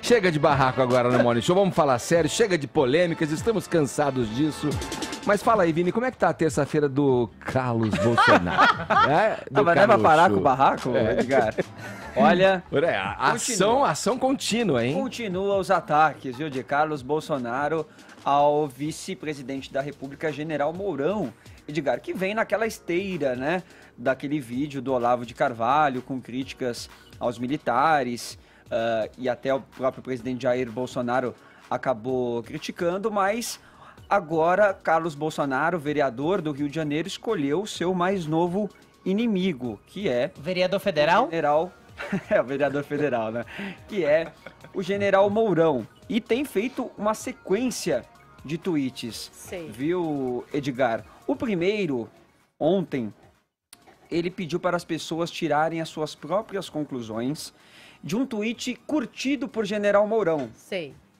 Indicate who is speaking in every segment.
Speaker 1: Chega de barraco agora no Morning Show, vamos falar sério, chega de polêmicas, estamos cansados disso. Mas fala aí, Vini, como é que tá a terça-feira do Carlos Bolsonaro?
Speaker 2: Mas não é pra parar com o barraco, Edgar? Olha,
Speaker 1: ação contínua, hein?
Speaker 2: Continua os ataques, viu, de Carlos Bolsonaro ao vice-presidente da República, General Mourão, Edgar, que vem naquela esteira, né, daquele vídeo do Olavo de Carvalho com críticas aos militares, e até o próprio presidente Jair Bolsonaro acabou criticando, mas agora Carlos Bolsonaro, vereador do Rio de Janeiro, escolheu o seu mais novo inimigo, que é...
Speaker 3: Vereador federal?
Speaker 2: O vereador federal, né? Que é o General Mourão. E tem feito uma sequência de tweets, viu, Edgar? O primeiro, ontem, ele pediu para as pessoas tirarem as suas próprias conclusões de um tweet curtido por General Mourão.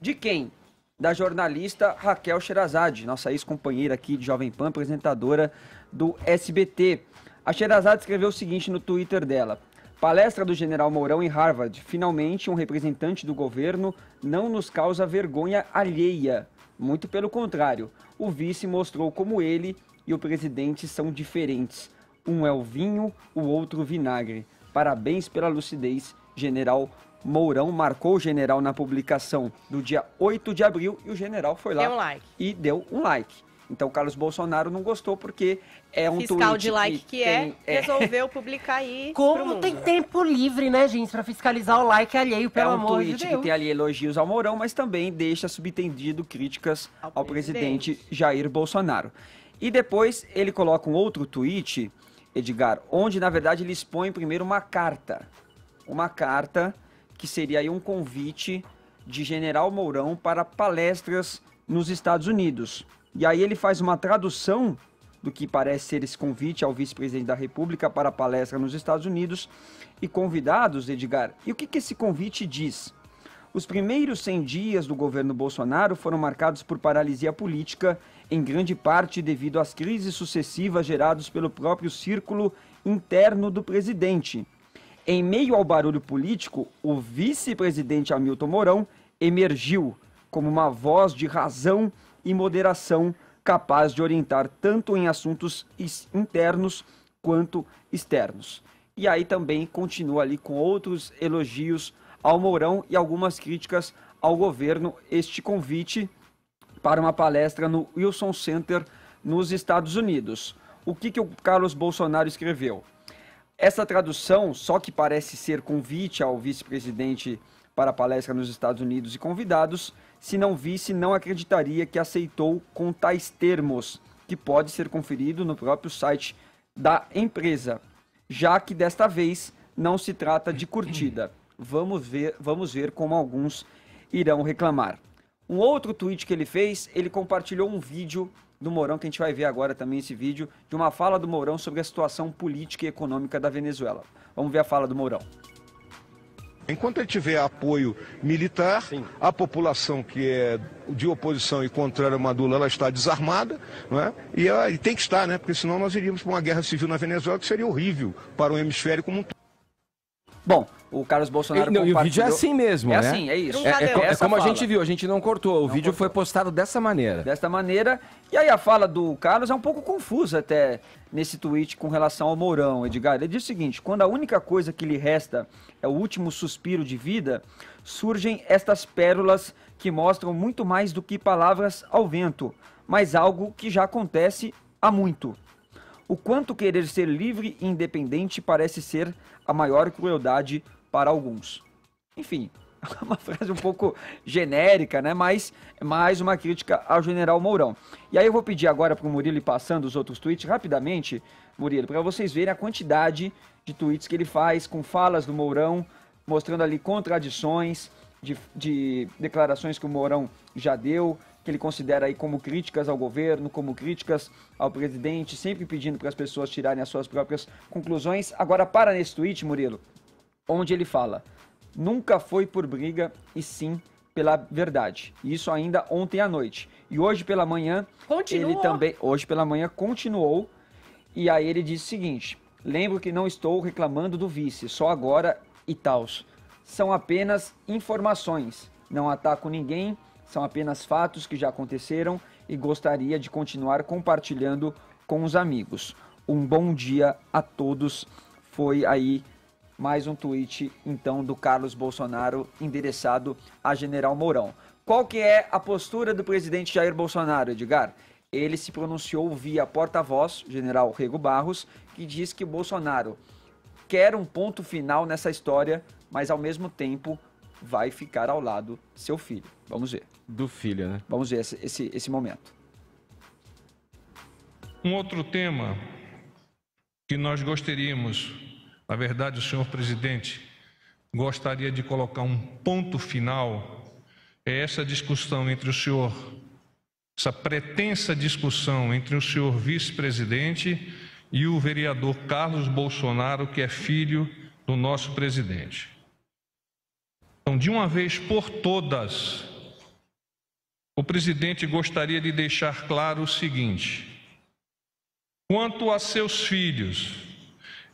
Speaker 2: De quem? Da jornalista Raquel Sherazade, nossa ex-companheira aqui de Jovem Pan, apresentadora do SBT. A Sherazade escreveu o seguinte no Twitter dela: palestra do General Mourão em Harvard. Finalmente, um representante do governo não nos causa vergonha alheia. Muito pelo contrário, o vice mostrou como ele e o presidente são diferentes. Um é o vinho, o outro o vinagre. Parabéns pela lucidez, General Mourão. Marcou o general na publicação do dia 8 de abril e o general foi lá e deu um like. Então, Carlos Bolsonaro não gostou porque é um
Speaker 4: fiscal
Speaker 2: tweet
Speaker 4: de like que resolveu publicar aí.
Speaker 3: Como tem tempo livre, né, gente, pra fiscalizar o like alheio, pelo amor de Deus.
Speaker 2: É um tweet que tem ali elogios ao Mourão, mas também deixa subentendido críticas ao presidente Jair Bolsonaro. E depois ele coloca um outro tweet, Edgar, onde na verdade ele expõe primeiro uma carta. Uma carta que seria aí um convite de General Mourão para palestras nos Estados Unidos. E aí ele faz uma tradução do que parece ser esse convite ao vice-presidente da República para palestra nos Estados Unidos e convidados, Edgar. E o que esse convite diz? Os primeiros 100 dias do governo Bolsonaro foram marcados por paralisia política, em grande parte devido às crises sucessivas geradas pelo próprio círculo interno do presidente. Em meio ao barulho político, o vice-presidente Hamilton Mourão emergiu como uma voz de razão e moderação capaz de orientar tanto em assuntos internos quanto externos. E aí também continua ali com outros elogios ao Mourão e algumas críticas ao governo, este convite para uma palestra no Wilson Center nos Estados Unidos. O que o Carlos Bolsonaro escreveu? Essa tradução, só que parece ser convite ao vice-presidente para a palestra nos Estados Unidos e convidados, se não visse, não acreditaria que aceitou com tais termos, que pode ser conferido no próprio site da empresa, já que desta vez não se trata de curtida. Vamos ver como alguns irão reclamar. Um outro tweet que ele fez, ele compartilhou um vídeo do Mourão, que a gente vai ver agora também esse vídeo, de uma fala do Mourão sobre a situação política e econômica da Venezuela. Vamos ver a fala do Mourão.
Speaker 5: Enquanto ele tiver apoio militar, a população que é de oposição e contrária a Maduro, ela está desarmada, não é? E tem que estar, né? Porque senão nós iríamos para uma guerra civil na Venezuela, que seria horrível para o hemisfério como um todo.
Speaker 2: Bom, o Carlos Bolsonaro
Speaker 1: E o vídeo é assim mesmo, né?
Speaker 2: É assim, é isso.
Speaker 1: É como a gente viu, a gente não cortou. O vídeo foi postado dessa maneira.
Speaker 2: Desta maneira. E aí a fala do Carlos é um pouco confusa até nesse tweet com relação ao Mourão, Edgar. Ele diz o seguinte: quando a única coisa que lhe resta é o último suspiro de vida, surgem estas pérolas que mostram muito mais do que palavras ao vento, mas algo que já acontece há muito. O quanto querer ser livre e independente parece ser a maior crueldade para alguns. Enfim, é uma frase um pouco genérica, né? Mas é mais uma crítica ao General Mourão. E aí eu vou pedir agora para o Murilo ir passando os outros tweets rapidamente, Murilo, para vocês verem a quantidade de tweets que ele faz com falas do Mourão, mostrando ali contradições de declarações que o Mourão já deu, que ele considera aí como críticas ao governo, como críticas ao presidente, sempre pedindo para as pessoas tirarem as suas próprias conclusões. Agora para nesse tweet, Murilo, onde ele fala: nunca foi por briga e sim pela verdade. Isso ainda ontem à noite. E hoje pela manhã, hoje pela manhã continuou, e aí ele disse o seguinte: lembro que não estou reclamando do vice, só agora e tals. São apenas informações. Não ataco ninguém, são apenas fatos que já aconteceram e gostaria de continuar compartilhando com os amigos. Um bom dia a todos. Foi aí mais um tweet, então, do Carlos Bolsonaro, endereçado a General Mourão. Qual que é a postura do presidente Jair Bolsonaro, Edgar? Ele se pronunciou via porta-voz, General Rego Barros, que diz que Bolsonaro quer um ponto final nessa história, mas ao mesmo tempo vai ficar ao lado de seu filho. Vamos ver.
Speaker 1: Do filho, né?
Speaker 2: Vamos ver esse momento.
Speaker 6: Um outro tema que nós gostaríamos, na verdade, o senhor presidente gostaria de colocar um ponto final, é essa discussão entre o senhor, essa pretensa discussão entre o senhor vice-presidente e o vereador Carlos Bolsonaro, que é filho do nosso presidente. Então, de uma vez por todas, o presidente gostaria de deixar claro o seguinte: quanto a seus filhos,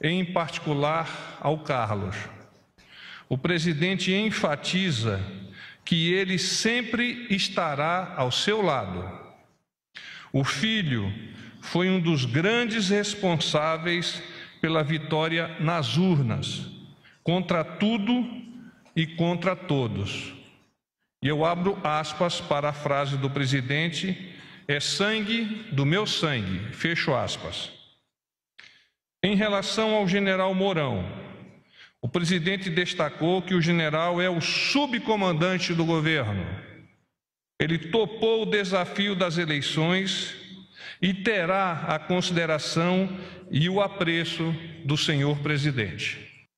Speaker 6: em particular ao Carlos, o presidente enfatiza que ele sempre estará ao seu lado. O filho foi um dos grandes responsáveis pela vitória nas urnas, contra tudo e contra todos. E eu abro aspas para a frase do presidente: é sangue do meu sangue, fecho aspas. Em relação ao general Mourão, o presidente destacou que o general é o subcomandante do governo. Ele topou o desafio das eleições e terá a consideração e o apreço do senhor presidente.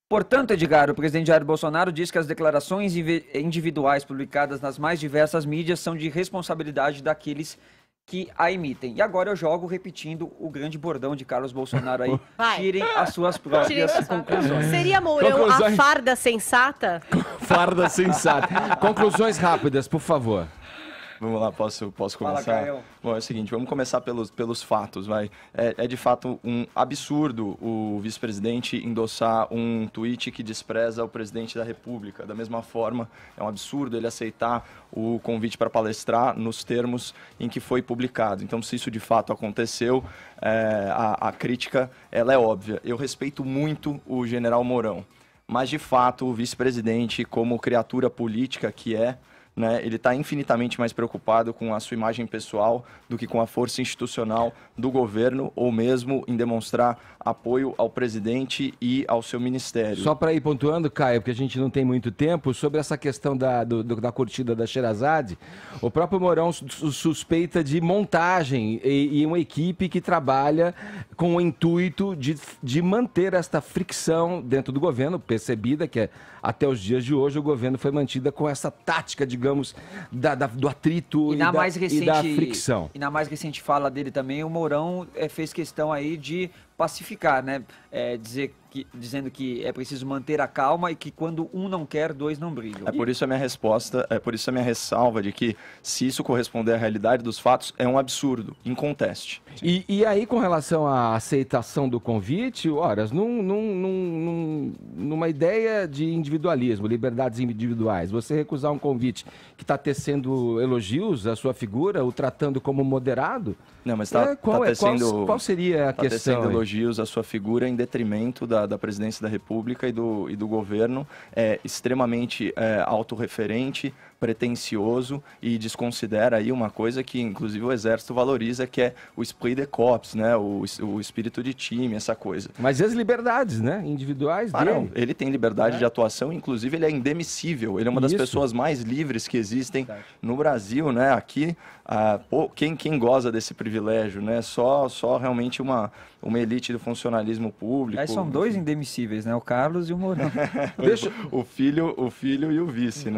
Speaker 2: Portanto, Edgar, o presidente Jair Bolsonaro diz que as declarações individuais publicadas nas mais diversas mídias são de responsabilidade daqueles que a emitem. E agora eu jogo repetindo o grande bordão de Carlos Bolsonaro aí. Tirem as suas próprias conclusões.
Speaker 4: Seria, Mourão, a farda sensata?
Speaker 1: Farda sensata. Conclusões rápidas, por favor.
Speaker 7: Vamos lá, posso começar?
Speaker 2: Fala, Caio.
Speaker 7: Bom, é o seguinte, vamos começar pelos fatos, vai. É de fato um absurdo o vice-presidente endossar um tweet que despreza o presidente da República. Da mesma forma, é um absurdo ele aceitar o convite para palestrar nos termos em que foi publicado. Então, se isso de fato aconteceu, a crítica ela é óbvia. Eu respeito muito o general Mourão, mas de fato o vice-presidente, como criatura política que é, né, ele está infinitamente mais preocupado com a sua imagem pessoal do que com a força institucional do governo, ou mesmo em demonstrar apoio ao presidente e ao seu ministério.
Speaker 1: Só para ir pontuando, Caio, porque a gente não tem muito tempo, sobre essa questão da curtida da Sherazade, o próprio Mourão suspeita de montagem e uma equipe que trabalha com o intuito de manter esta fricção dentro do governo, percebida que até os dias de hoje o governo foi mantida com essa tática, digamos, do atrito e da fricção.
Speaker 2: E na mais recente fala dele também, o Mourão fez questão aí de pacificar, né? Dizendo que é preciso manter a calma e que quando um não quer, dois não brilham.
Speaker 7: É por isso a minha resposta, é por isso a minha ressalva de que, se isso corresponder à realidade dos fatos, é um absurdo, inconteste.
Speaker 1: E aí, com relação à aceitação do convite, horas, numa ideia de individualismo, liberdades individuais, você recusar um convite que está tecendo elogios à sua figura, o tratando como moderado?
Speaker 7: Não, mas
Speaker 1: qual seria a questão?
Speaker 7: Tecendo elogios à sua figura em detrimento da presidência da República e do governo, extremamente autorreferente, pretensioso e desconsidera aí uma coisa que inclusive o Exército valoriza, que é o esprit de corps, né? O espírito de time, essa coisa.
Speaker 1: Mas e as liberdades, né? Individuais dele?
Speaker 7: Não, ele tem liberdade de atuação, inclusive ele é indemissível, ele é uma das pessoas mais livres que existem no Brasil, né? Aqui, quem goza desse privilégio, né? Só realmente uma elite do funcionalismo público.
Speaker 2: Aí são dois indemissíveis, né? O Carlos e o Mourão.
Speaker 7: O filho e o vice, né?